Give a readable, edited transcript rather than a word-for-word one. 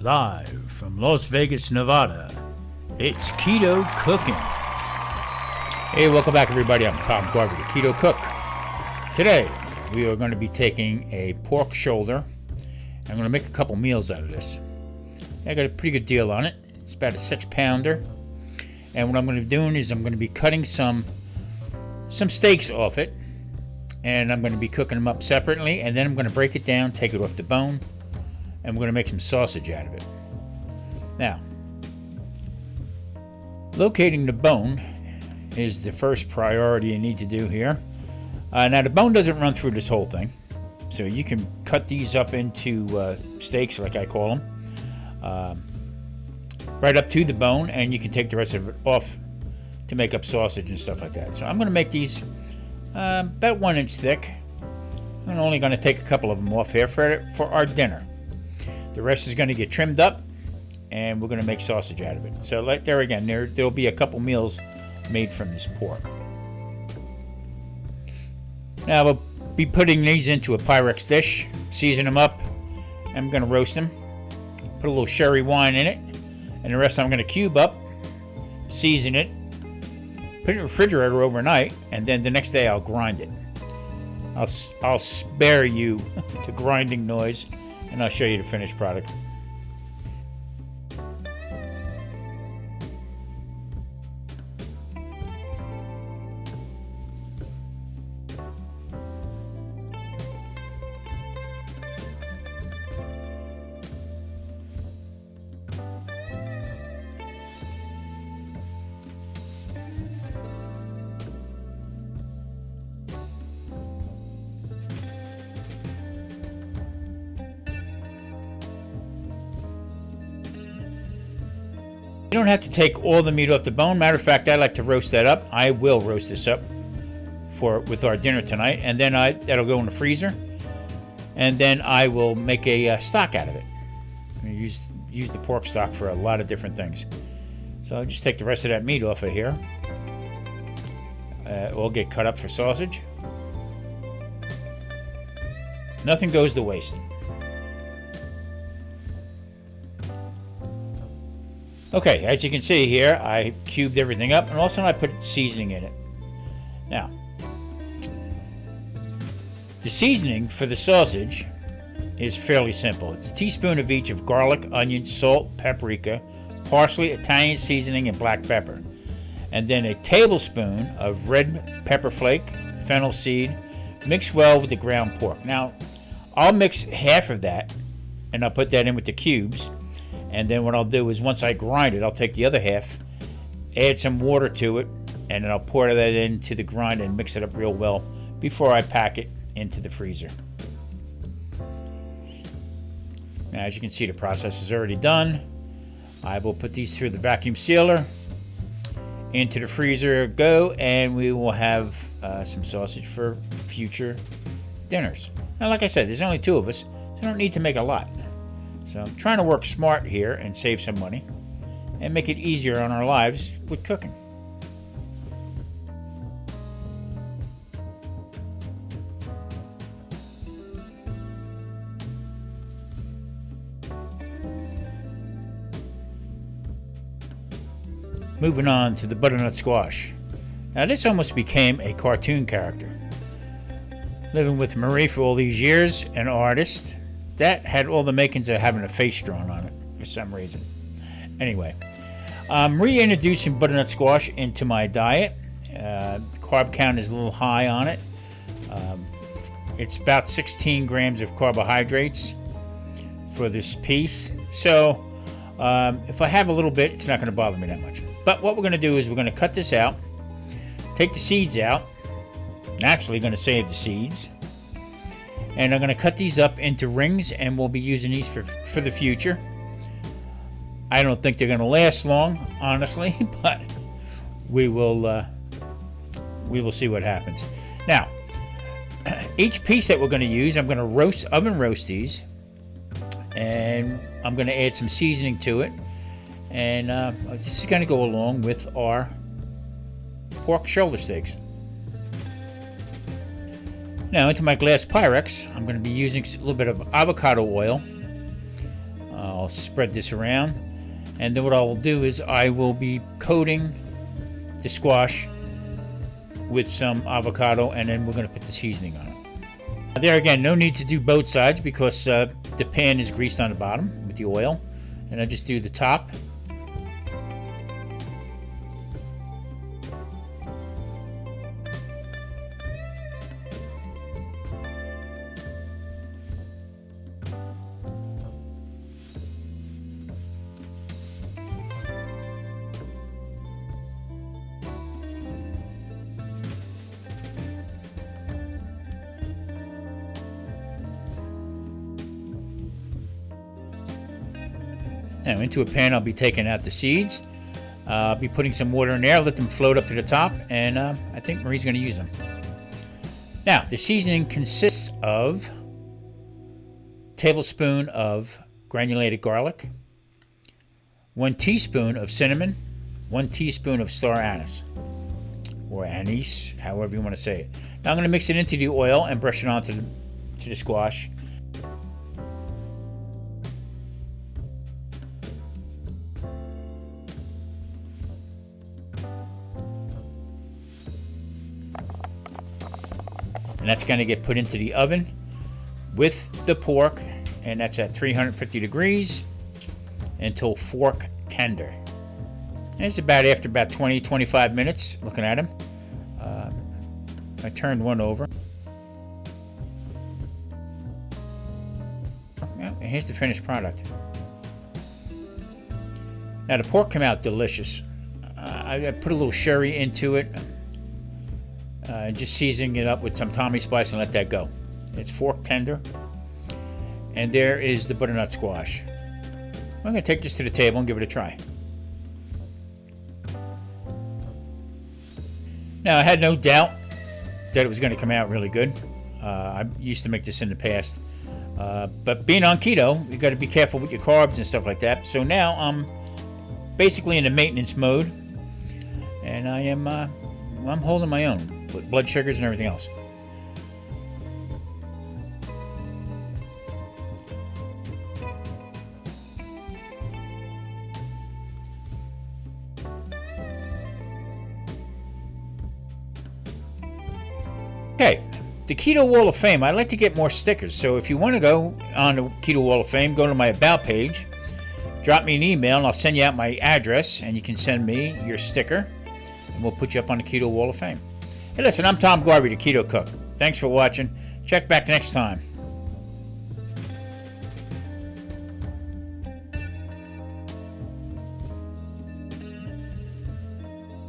Live from Las Vegas, Nevada, it's Keto Cooking. Hey, welcome back everybody. I'm Tom Garvey, the Keto Cook. Today, we are going to be taking a pork shoulder. I'm going to make a couple meals out of this. I got a pretty good deal on it. It's about a 6-pounder. And what I'm going to be doing is I'm going to be cutting some steaks off it. And I'm going to be cooking them up separately. And then I'm going to break it down, take it off the bone. And we're going to make some sausage out of it. Now, locating the bone is the first priority you need to do here. Now, the bone doesn't run through this whole thing. So you can cut these up into steaks, like I call them, right up to the bone, and you can take the rest of it off to make up sausage and stuff like that. So I'm going to make these about 1 inch thick. I'm only going to take a couple of them off here for our dinner. The rest is going to get trimmed up, and we're going to make sausage out of it. So like there again, there'll be a couple meals made from this pork. Now we'll be putting these into a Pyrex dish, season them up. I'm going to roast them, put a little sherry wine in it, and the rest I'm going to cube up, season it, put it in the refrigerator overnight, and then the next day I'll grind it. I'll spare you the grinding noise, and I'll show you the finished product. You don't have to take all the meat off the bone. Matter of fact, I like to roast that up. I will roast this up with our dinner tonight, and then that'll go in the freezer, and then I will make a stock out of it. Use the pork stock for a lot of different things. So I'll just take the rest of that meat off of here. It will get cut up for sausage. Nothing goes to waste. Okay, as you can see here, I cubed everything up, and also I put seasoning in it. Now, the seasoning for the sausage is fairly simple. It's a teaspoon of each of garlic, onion, salt, paprika, parsley, Italian seasoning, and black pepper. And then a tablespoon of red pepper flake, fennel seed, mixed well with the ground pork. Now, I'll mix half of that, and I'll put that in with the cubes. And then what I'll do is once I grind it, I'll take the other half, add some water to it, and then I'll pour that into the grind and mix it up real well before I pack it into the freezer. Now, as you can see, the process is already done. I will put these through the vacuum sealer, into the freezer go, and we will have some sausage for future dinners. Now, like I said, there's only 2 of us, so I don't need to make a lot. So I'm trying to work smart here and save some money and make it easier on our lives with cooking. Moving on to the butternut squash. Now this almost became a cartoon character. Living with Marie for all these years, an artist, that had all the makings of having a face drawn on it for some reason. Anyway, I'm reintroducing butternut squash into my diet. Carb count is a little high on it. It's about 16 grams of carbohydrates for this piece. So if I have a little bit, it's not going to bother me that much. But what we're going to do is we're going to cut this out, take the seeds out. Naturally going to save the seeds. And I'm going to cut these up into rings, and we'll be using these for the future. I don't think they're going to last long, honestly, but we will see what happens. Now, each piece that we're going to use, I'm going to oven roast these, and I'm going to add some seasoning to it. And this is going to go along with our pork shoulder steaks. Now into my glass Pyrex, I'm going to be using a little bit of avocado oil. I'll I'll spread this around, and then what I will do is I will be coating the squash with some avocado, and then we're going to put the seasoning on it. There again, no need to do both sides because the pan is greased on the bottom with the oil, and I just do the top. Now into a pan I'll be taking out the seeds. I'll be putting some water in there, let them float up to the top, and I think Marie's going to use them. Now the seasoning consists of a tablespoon of granulated garlic, 1 teaspoon of cinnamon, 1 teaspoon of star anise, or anise, however you want to say it. Now I'm going to mix it into the oil and brush it onto the squash. And that's going to get put into the oven with the pork, and that's at 350 degrees until fork tender. And it's after about 20-25 minutes looking at them. I turned one over. Yeah, and here's the finished product. Now the pork came out delicious. I put a little sherry into it. Just seasoning it up with some Tommy spice and let that go. It's fork tender. And there is the butternut squash. I'm going to take this to the table and give it a try. Now I had no doubt that it was going to come out really good. I used to make this in the past. But being on keto, you got to be careful with your carbs and stuff like that. So now I'm basically in the maintenance mode. And I'm holding my own with blood sugars and everything else. Okay, the Keto Wall of Fame. I'd like to get more stickers, so if you want to go on the Keto Wall of Fame, go to my About page, drop me an email, and I'll send you out my address, and you can send me your sticker, and we'll put you up on the Keto Wall of Fame. Hey, listen, I'm Tom Garvey, the Keto Cook. Thanks for watching. Check back next time.